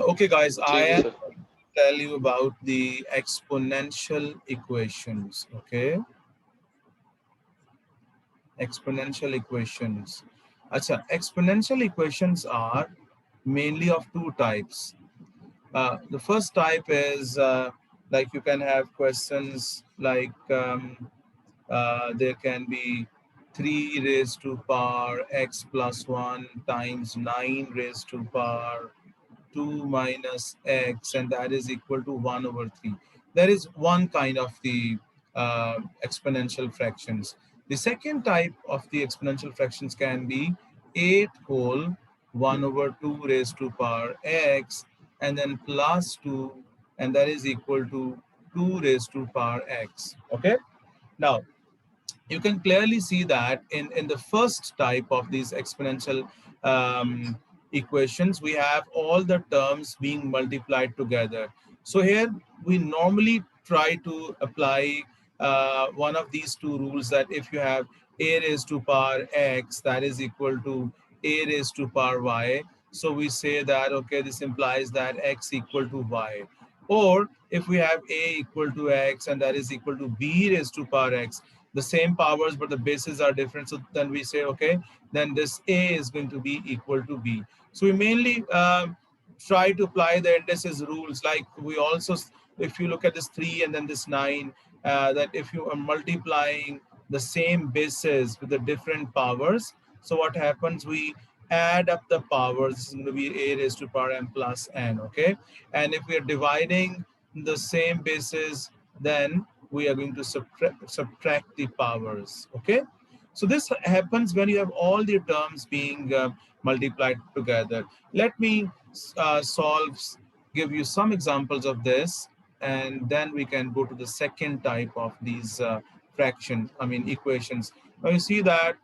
Okay, guys, I ठीक है am sir. tell you about the exponential equations. Okay, exponential equations. Acha, exponential equations are mainly of two types. The first type is like you can have questions like there can be 3 raised to power x plus 1 times 9 raised to power 2 minus x, and that is equal to 1 over 3. There is one kind of the exponential fractions. The second type of the exponential fractions can be 8 whole 1 over 2 raised to power x, and then plus 2, and that is equal to 2 raised to power x. Okay. Now, you can clearly see that in the first type of these exponential equations, we have all the terms being multiplied together. So here we normally try to apply one of these two rules, that if you have a raised to power x, that is equal to a raised to power y. So we say that, okay, this implies that x equal to y. Or if we have a equal to x and that is equal to b raised to power x, the same powers but the bases are different, so then we say, okay, then this a is going to be equal to b. So we mainly try to apply the indices rules. Like we also, if you look at this 3 and then this 9, that if you are multiplying the same bases with the different powers, so what happens, we add up the powers. This is going to be a raised to power m plus n. Okay, and if we are dividing the same bases, then we are going to subtract the powers. Okay, so this happens when you have all the terms being multiplied together. Let me solve, give you some examples of this, and then we can go to the second type of these equations. Now you see that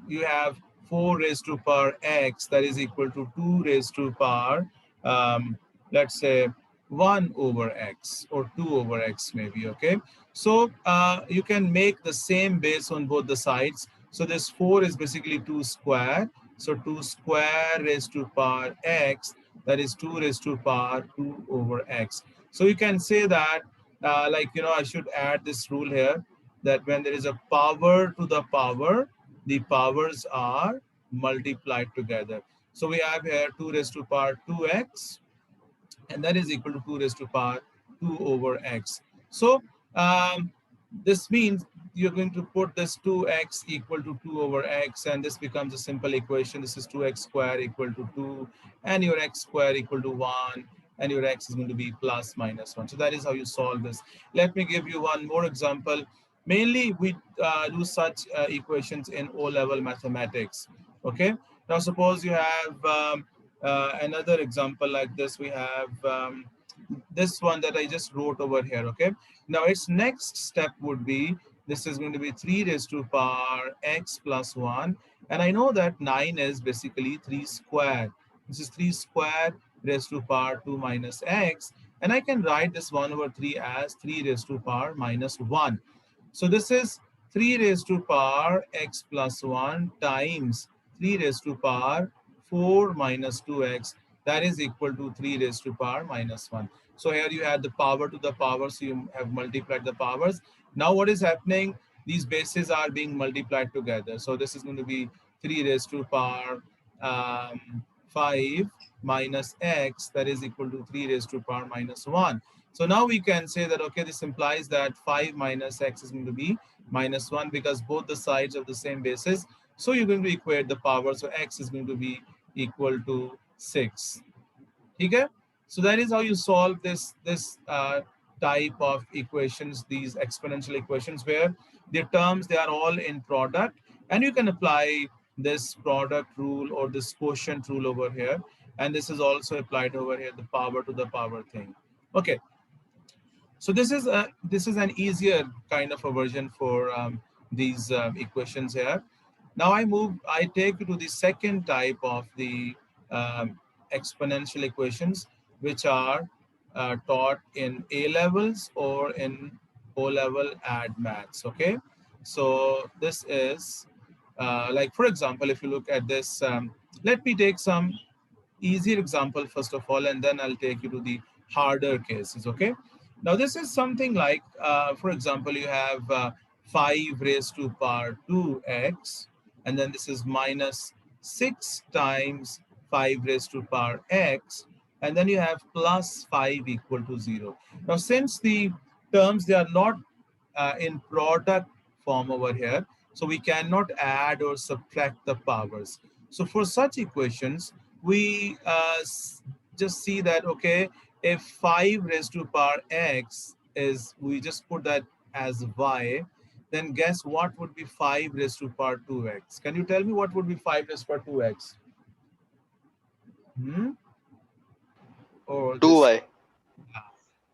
you have 4 raised to power x, that is equal to 2 raised to power um, let's say 1 over x, or 2 over x maybe. Okay, so you can make the same base on both the sides. So this 4 is basically 2 square, so 2 square raised to power x, that is 2 raised to power 2 over x. So you can say that I should add this rule here, that when there is a power to the power, the powers are multiplied together. So we have here 2 raised to power 2x, and that is equal to 2 raised to power 2 over x. So this means you're going to put this 2x equal to 2 over x, and this becomes a simple equation. This is 2x square equal to 2, and your x square equal to 1, and your x is going to be plus minus 1. So that is how you solve this. Let me give you one more example. Mainly we do such equations in O-level mathematics. Okay, now suppose you have another example like this. We have this one that I just wrote over here. Okay, now its next step would be, this is going to be 3 raised to power x plus 1, and I know that 9 is basically 3 square. This is 3 square raised to power 2 minus x, and I can write this 1 over 3 as 3 raised to power minus 1. So this is 3 raised to power x plus 1 times 3 raised to power 4 minus 2x, that is equal to 3 raised to power minus 1. So here you add the power to the power, so you have multiplied the powers. Now what is happening? These bases are being multiplied together. So this is going to be 3 raised to power 5 minus x, that is equal to 3 raised to power minus 1. So now we can say that, okay, this implies that 5 minus x is going to be minus 1, because both the sides of the same basis. So you're going to equate the power. So x is going to be equal to 6. Okay? So that is how you solve this type of equations, these exponential equations, where the terms, they are all in product, and you can apply this product rule or this quotient rule over here, and this is also applied over here, the power to the power thing. Okay, so this is an easier kind of a version for these equations here. Now I take you to the second type of the um, exponential equations, which are taught in A levels or in O level add maths. Okay, so this is like, for example, if you look at this, let me take some easier example first of all, and then I'll take you to the harder cases. Okay. Now this is something like, for example, you have 5 raised to power 2x, and then this is minus 6 times 5 raised to power x, and then you have plus 5 equal to 0. Now, since the terms, they are not in product form over here, so we cannot add or subtract the powers. So for such equations, we just see that, okay, if 5 raised to power x is, we just put that as y, then guess what would be 5 raised to power 2x? Can you tell me what would be 5 raised to power 2x? Hmm? Or this, 2y.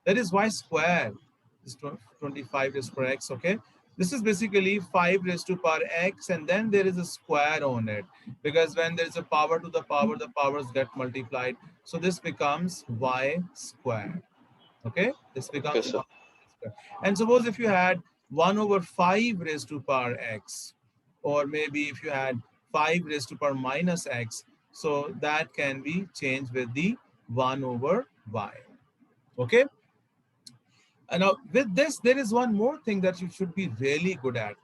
that is y square. This 25 raised to power x, okay? This is basically 5 raised to power x, and then there is a square on it, because when there is a power to the power, the powers get multiplied. So this becomes y square. Okay, this Okay, becomes sir. 1 square. And suppose if you had 1 over 5 raised to power x, or maybe if you had 5 raised to power minus x, so that can be changed with the 1 over y. Okay. And now with this, there is one more thing that you should be really good at.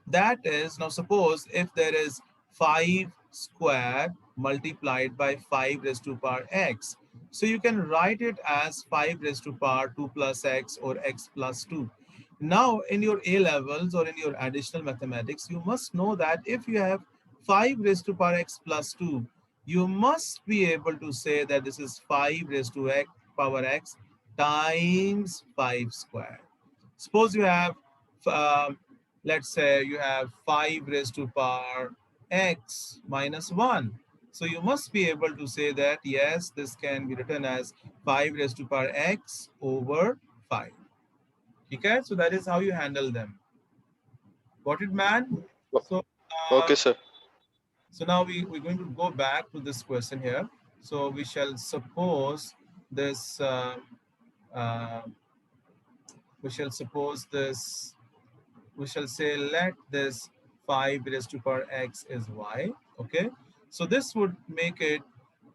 That is, now suppose if there is 5 square multiplied by 5 raised to power x. So you can write it as 5 raised to power 2 plus x, or x plus 2. Now in your A levels or in your additional mathematics, you must know that if you have 5 raised to power x plus 2, you must be able to say that this is 5 raised to x power x times 5 square. Suppose you have, um, let's say you have 5 raised to power x minus 1. So you must be able to say that, yes, this can be written as 5 raised to power x over 5. Okay, so that is how you handle them. Got it, man? So, Okay, uh, sir. so now we're going to go back to this question here. So we shall suppose this, uh, we shall suppose this, we shall say let this 5 raised to power x is y. Okay, so this would make it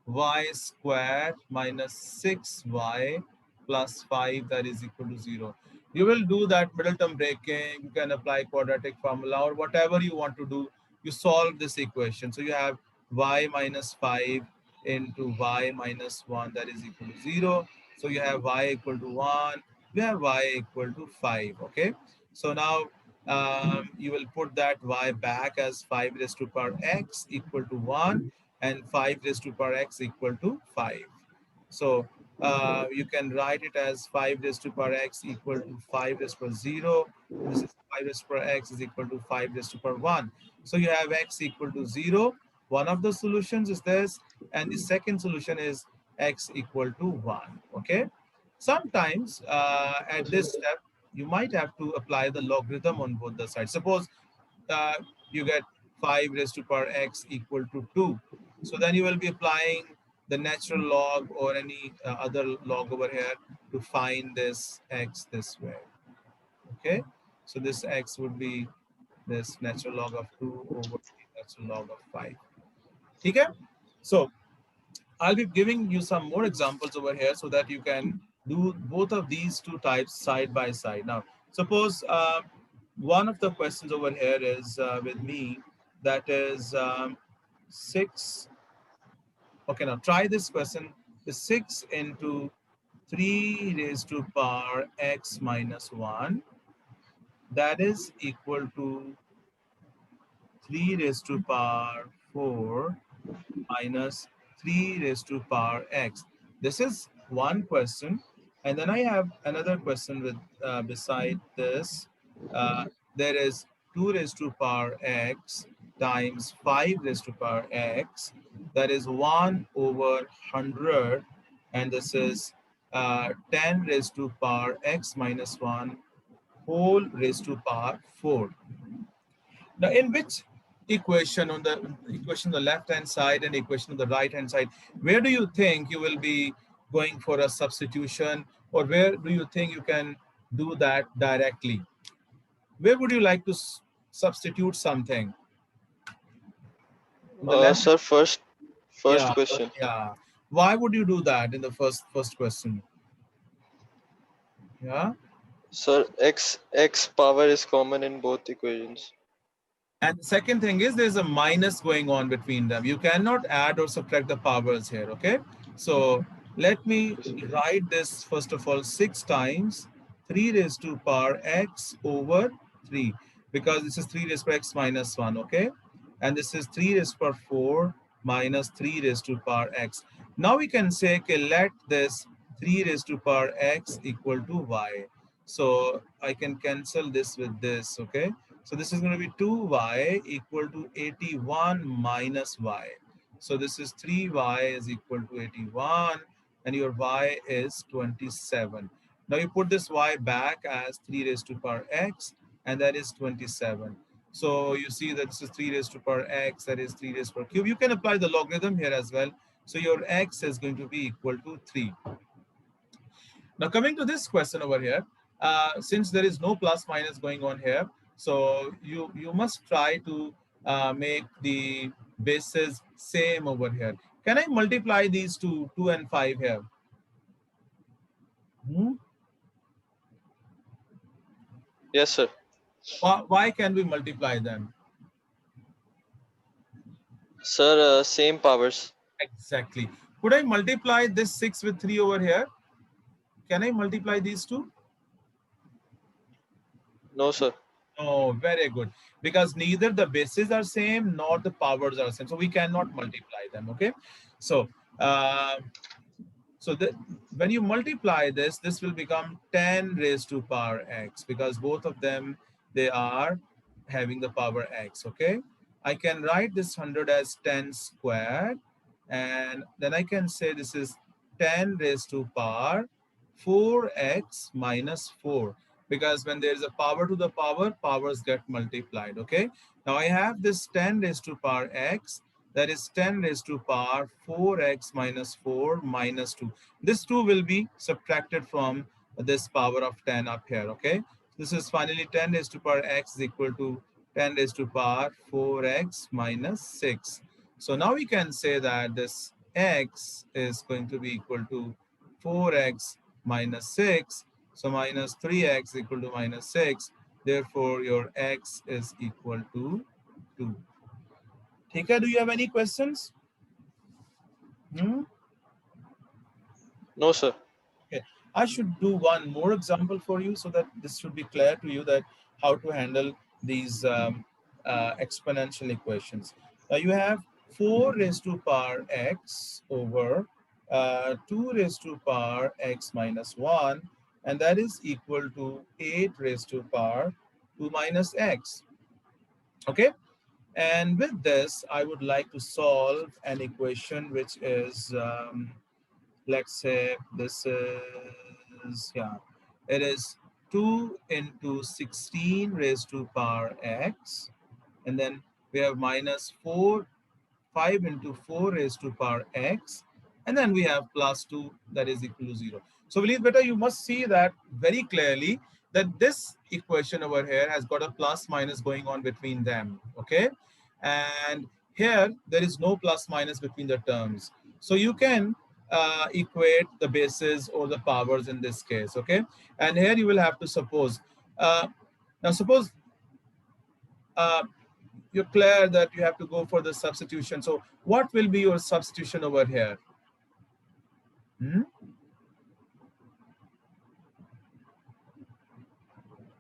y squared minus 6y plus 5, that is equal to 0. You will do that middle term breaking, you can apply quadratic formula or whatever you want to do. You solve this equation. So you have y minus 5 into y minus 1, that is equal to 0. So you have y equal to 1, you have y equal to 5. Okay, so now you will put that y back as 5 raised to power x equal to 1, and 5 raised to power x equal to 5. So you can write it as 5 raised to power x equal to 5 raised to power 0. And this is 5 raised to power x is equal to 5 raised to power 1. So you have x equal to 0. One of the solutions is this, and the second solution is x equal to 1. Okay. Sometimes at this step, you might have to apply the logarithm on both the sides. Suppose uh, you get 5 raised to power x equal to 2. So then you will be applying the natural log or any other log over here to find this x this way. Okay. So this x would be this natural log of 2 over the natural log of 5. Okay. So I'll be giving you some more examples over here so that you can do both of these two types side by side. Now, suppose one of the questions over here is with me, that is 6. Okay, now try this question. The 6 into 3 raised to power x minus 1, that is equal to 3 raised to power 4 minus 3 raised to power x. This is one question. And then I have another question with beside this. Uh, there is 2 raised to power x times 5 raised to power x. That is 1 over 100. And this is 10 raised to power x minus 1 whole raised to power 4. Now, in which equation, on the equation on the left hand side and equation on the right hand side, where do you think you will be going for a substitution, or where do you think you can do that directly? Where would you like to substitute something? On the left? Sir, first First Yeah, question. yeah. Why would you do that in the first question? Yeah. Sir, x power is common in both equations. And the second thing is there's a minus going on between them. You cannot add or subtract the powers here, okay? So let me Okay, sir. write this first of all 6 times 3 raised to power x over 3 because this is 3 raised to x minus 1, okay? And this is 3 raised to power 4 minus 3 raised to power x. Now we can say, okay, let this 3 raised to power x equal to y. So I can cancel this with this, okay? So this is going to be 2y equal to 81 minus y. So this is 3y is equal to 81 and your y is 27. Now you put this y back as 3 raised to power x and that is 27. So you see that this is 3 raised to power x, that is 3 raised to power cube. You can apply the logarithm here as well. So your x is going to be equal to 3. Now coming to this question over here, since there is no plus minus going on here, so you must try to make the bases same over here. Can I multiply these two, 2 and 5 here? Hmm? Yes, sir. Why can we multiply them? Sir, same powers. Exactly. Could I multiply this 6 with 3 over here? Can I multiply these two? No, sir. Oh, very good. Because neither the bases are same nor the powers are same. So we cannot multiply them. Okay. So uh, So when you multiply this, this will become 10 raised to power x because both of them, they are having the power x, okay? I can write this 100 as 10 squared and then I can say this is 10 raised to power 4x minus 4 because when there is a power to the power, powers get multiplied, okay? Now I have this 10 raised to power x, that is 10 raised to power 4x minus 4 minus 2. This 2 will be subtracted from this power of 10 up here, okay? This is finally 10 raised to power x is equal to 10 raised to power 4x minus 6. So now we can say that this x is going to be equal to 4x minus 6. So minus 3x equal to minus 6. Therefore, your x is equal to 2. Thika, do you have any questions? Hmm? No, sir. Okay. I should do one more example for you so that this should be clear to you that how to handle these exponential equations. Now you have 4 raised to power x over 2 raised to power x minus 1 and that is equal to 8 raised to power 2 minus x. Okay. And with this, I would like to solve an equation which is let's say this is, yeah, it is 2 into 16 raised to power x and then we have minus 5 into 4 raised to power x and then we have plus 2 that is equal to 0. So believe better, you must see that very clearly that this equation over here has got a plus minus going on between them, okay? And here there is no plus minus between the terms. So you can equate the bases or the powers in this case, okay? And here you will have to suppose, now suppose uh, you're clear that you have to go for the substitution. So what will be your substitution over here? Hmm?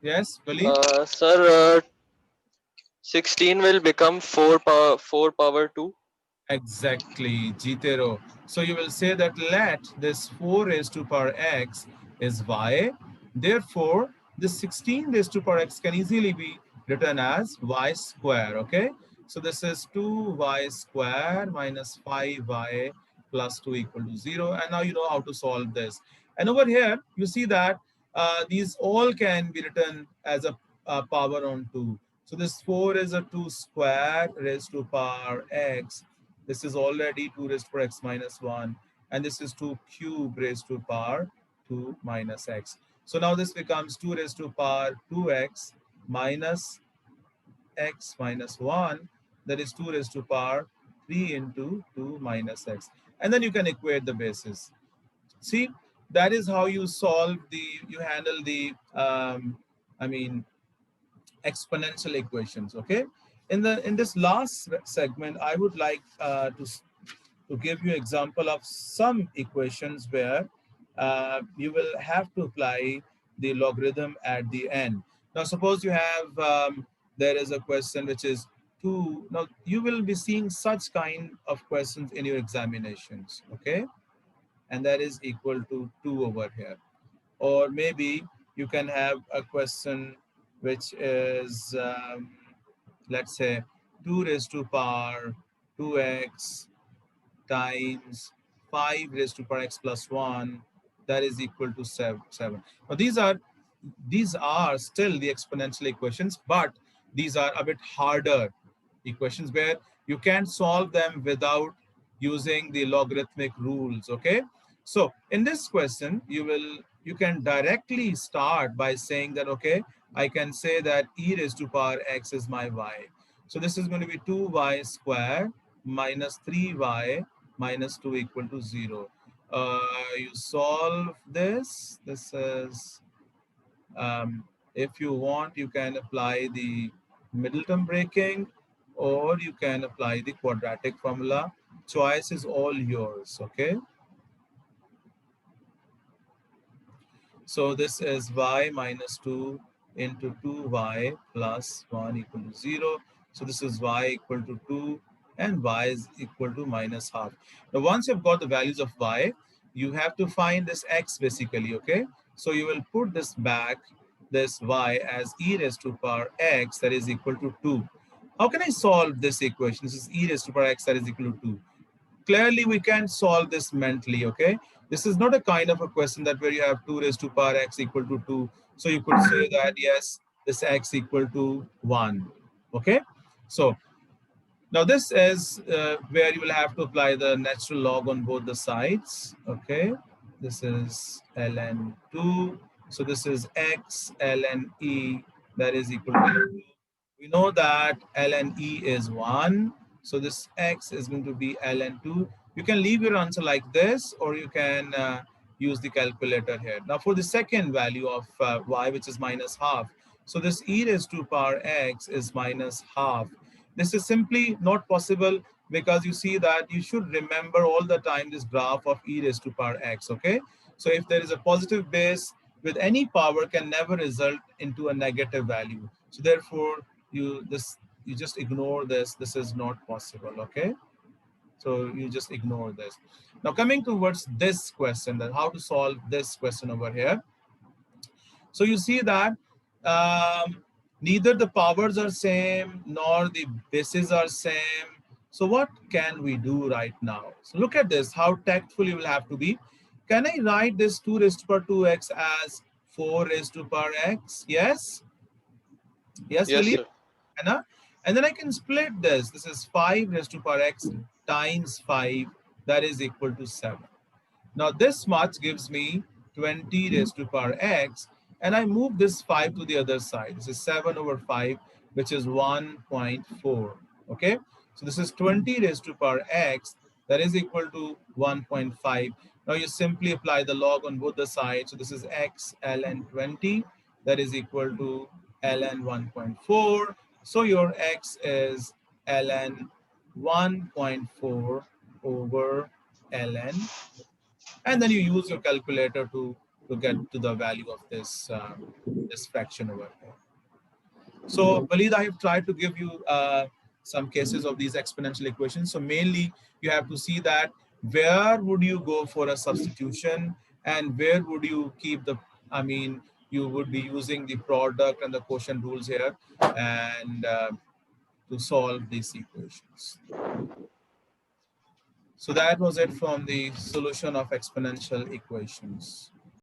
Yes, Waleed? Sir, 16 will become 4 power 2. Exactly, Jitero. So you will say that let this 4 raised to power x is y. Therefore, this 16 raised to power x can easily be written as y square, okay? So this is 2y square minus 5y plus 2 equal to 0. And now you know how to solve this. And over here, you see that these all can be written as a power on 2. So this 4 is a 2 square raised to power x. This is already 2 raised to power x minus 1. And this is 2 cube raised to power 2 minus x. So now this becomes 2 raised to power 2x minus x minus 1. That is 2 raised to power 3 into 2 minus x. And then you can equate the bases. See, that is how you solve you handle the, I mean, exponential equations. Okay. In this last segment, I would like to give you example of some equations where you will have to apply the logarithm at the end. Now, suppose you have, there is a question which is 2. Now, you will be seeing such kind of questions in your examinations, okay? And that is equal to 2 over here. Or maybe you can have a question which is, let's say, 2 raised to power 2x times 5 raised to power x plus 1, that is equal to 7. Now these are still the exponential equations, but these are a bit harder equations where you can solve them without using the logarithmic rules. Okay, so in this question you can directly start by saying that, okay, I can say that e raised to power x is my y. So this is going to be 2y square minus 3y minus 2 equal to 0. You solve this. This is, um, if you want, you can apply the Middleton breaking, or you can apply the quadratic formula. Choice is all yours. Okay. So this is y minus 2 into 2y plus 1 equal to 0. So this is y equal to 2 and y is equal to minus half. Now once you've got the values of y, you have to find this x basically, okay? So you will put this back, this y as e raised to power x, that is equal to 2. How can I solve this equation? This is e raised to power x, that is equal to 2. Clearly we can solve this mentally. Okay, this is not a kind of a question that where you have 2 raised to power x equal to 2, so you could say that yes, this x equal to 1. Okay, so now this is where you will have to apply the natural log on both the sides. Okay, this is ln 2, so this is x ln e, that is equal to 2. We know that ln e is 1, so this x is going to be ln 2. You can leave your answer like this, or you can use the calculator here. Now for the second value of y, which is minus half, so this e raised to power x is minus half. This is simply not possible because you see that you should remember all the time this graph of e raised to power x, okay? So if there is a positive base with any power can never result into a negative value. So therefore, you just ignore this. This is not possible, okay? So you just ignore this. Now coming towards this question, that how to solve this question over here. So you see that neither the powers are same nor the bases are same. So what can we do right now? So look at this, how tactful you will have to be. Can I write this 2 raised to power 2x as 4 raised to power x? Yes? Yes, Yes, Walid? sir. Anna? And then I can split this. This is 5 raised to power x times 5, that is equal to 7. Now this much gives me 20 raised to power x, and I move this 5 to the other side. This is 7 over 5, which is 1.4. Okay, so this is 20 raised to power x, that is equal to 1.5. Now you simply apply the log on both the sides. So this is x ln 20, that is equal to ln 1.4. So your x is ln 1.4 over ln, and then you use your calculator to get to the value of this fraction over here. So Walid, I have tried to give you some cases of these exponential equations. So mainly you have to see that where would you go for a substitution, and where would you keep the, I mean, you would be using the product and the quotient rules here, and to solve these equations. So that was it from the solution of exponential equations.